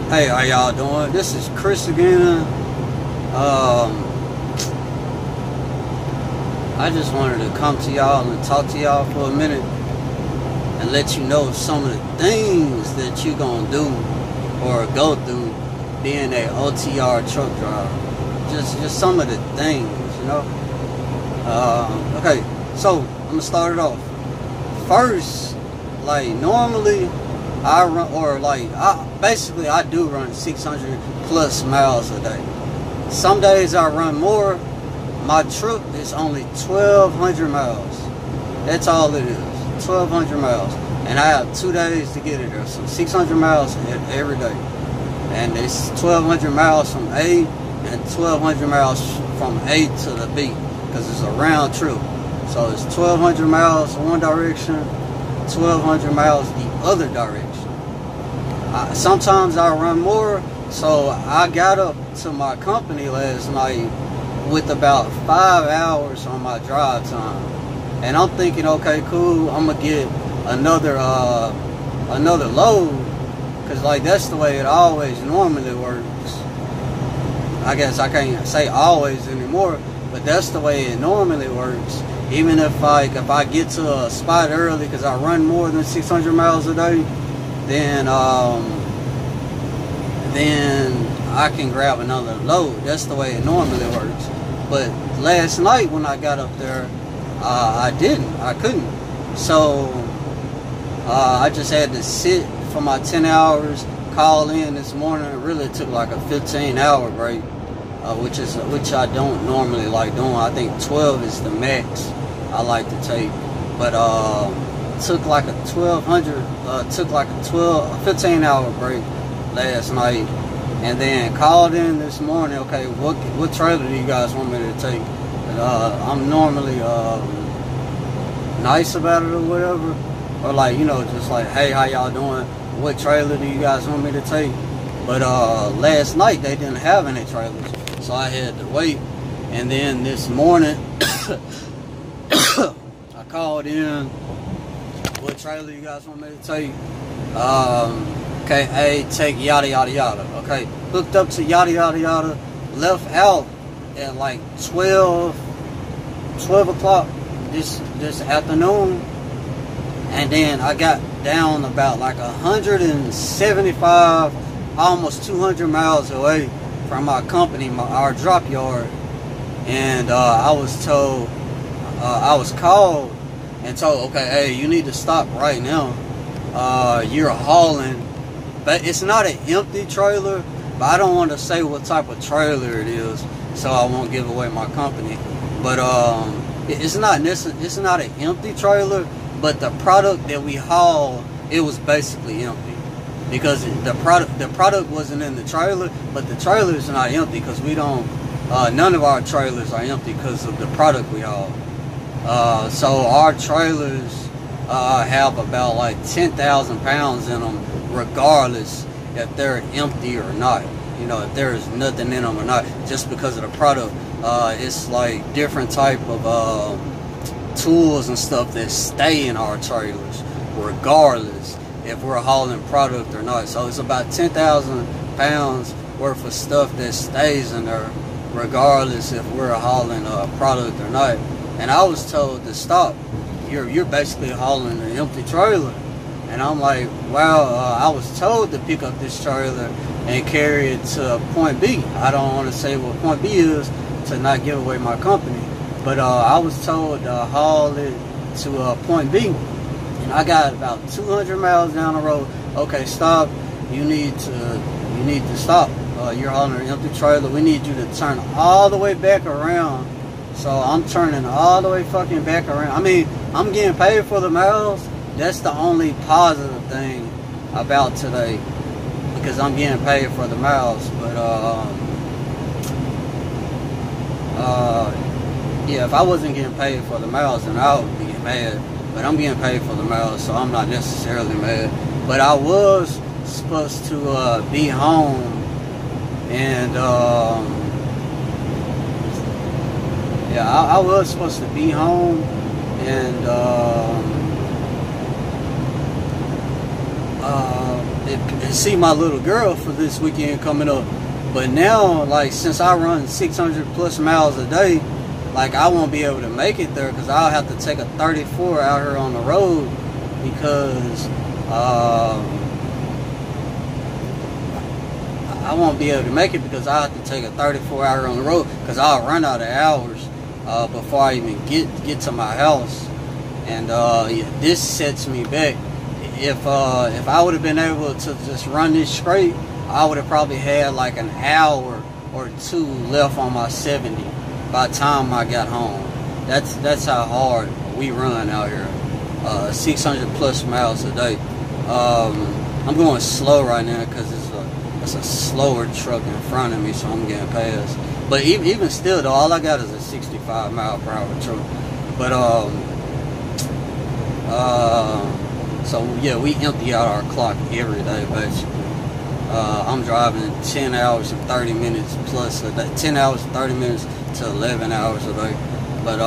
Hey, how y'all doing? This is Chris again. I just wanted to come to y'all and talk to y'all for a minute and let you know some of the things that you gonna do or go through being a OTR truck driver. Just some of the things, you know. Okay, so I'm gonna start it off. First, like normally I run, or like I do run 600 plus miles a day. Some days I run more. My trip is only 1,200 miles. That's all it is, 1,200 miles. And I have 2 days to get it there, so 600 miles every day. And it's 1,200 miles from A and 1,200 miles from A to the B, because it's a round trip. So it's 1,200 miles one direction, 1,200 miles the other direction. Sometimes I run more, so I got up to my company last night with about 5 hours on my drive time, and I'm thinking, okay, cool, I'm gonna get another load, cause like that's the way it always normally works. I guess I can't say always anymore, but that's the way it normally works. Even if I get to a spot early, cause I run more than 600 miles a day, then I can grab another load. That's the way it normally works. But last night when I got up there, I couldn't. So I just had to sit for my 10 hours, call in this morning. It really took like a 15-hour break, which I don't normally like doing. I think 12 is the max I like to take. But took like a 15-hour break last night, and then called in this morning. Okay, what trailer do you guys want me to take? I'm normally nice about it or whatever, or like, you know, just like, hey, how y'all doing? What trailer do you guys want me to take? But last night they didn't have any trailers, so I had to wait. And then this morning I called in, what trailer you guys want me to take? Okay, hey, take yada yada yada. Okay, hooked up to yada yada yada, left out at like 12 o'clock this afternoon, and then I got down about like 175, almost 200 miles away from our company, our drop yard, and I was told, I was called and told, okay, hey, you need to stop right now. You're hauling, but it's not an empty trailer, but I don't want to say what type of trailer it is, so I won't give away my company. But it's not an empty trailer, but the product that we haul, it was basically empty, because the product wasn't in the trailer, but the trailer is not empty because we don't. None of our trailers are empty because of the product we haul. So our trailers have about like 10,000 pounds in them, regardless if they're empty or not. You know, if there is nothing in them or not, just because of the product. It's like different type of tools and stuff that stay in our trailers, regardless if we're hauling product or not. So it's about 10,000 pounds worth of stuff that stays in there, regardless if we're hauling a product or not. And I was told to stop. You're basically hauling an empty trailer. And I'm like, wow, I was told to pick up this trailer and carry it to point B. I don't want to say what point B is to not give away my company. But I was told to haul it to point B. And I got about 200 miles down the road. Okay, stop. You need to stop. You're hauling an empty trailer. We need you to turn all the way back around. So I'm turning all the way fucking back around. I mean, I'm getting paid for the miles. That's the only positive thing about today, because I'm getting paid for the miles. But yeah, if I wasn't getting paid for the miles, then I would be mad. But I'm getting paid for the miles, so I'm not necessarily mad. But I was supposed to be home, and yeah, I was supposed to be home, and and see my little girl for this weekend coming up. But now, like, since I run 600 plus miles a day, like, I won't be able to make it there because I'll have to take a 34 out here on the road because I won't be able to make it because I have to take a 34 out here on the road because I'll run out of hours before I even get to my house. And yeah, this sets me back. If I would have been able to just run this straight, I would have probably had like an hour or two left on my 70 by the time I got home. That's how hard we run out here. 600 plus miles a day. I'm going slow right now because it's a slower truck in front of me, so I'm getting past. But even still though, all I got is a 65 mile per hour truck. But so yeah, we empty out our clock every day basically. I'm driving 10 hours and 30 minutes plus a day, 10 hours and 30 minutes to 11 hours a day. But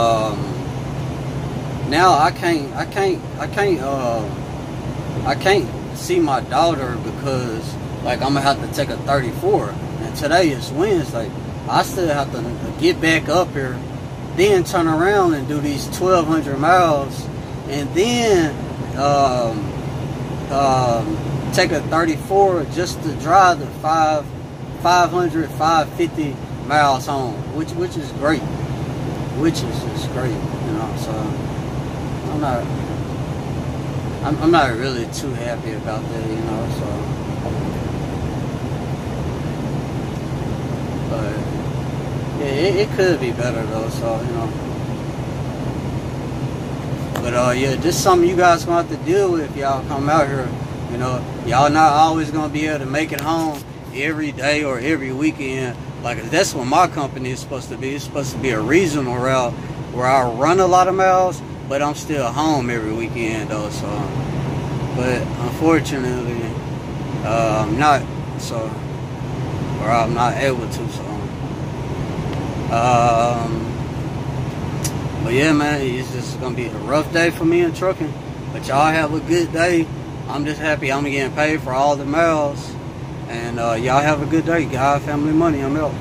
now I can't see my daughter because like I'm gonna have to take a 34, and today is Wednesday. I still have to get back up here, then turn around and do these 1,200 miles, and then take a 34 just to drive the 550 miles home, which is great, which is just great, you know. So I'm not really too happy about that, you know. So, but yeah, it could be better though. So, you know. But yeah, this is something you guys gonna have to deal with if y'all come out here. You know, y'all not always gonna be able to make it home every day or every weekend. Like, that's what my company is supposed to be. It's supposed to be a regional route where I run a lot of miles, but I'm still home every weekend though. So, but unfortunately, I'm not. So, or I'm not able to. So, but yeah, man, it's just gonna be a rough day for me in trucking. But y'all have a good day. I'm just happy I'm getting paid for all the miles. And y'all have a good day. God, family, money. I'm out.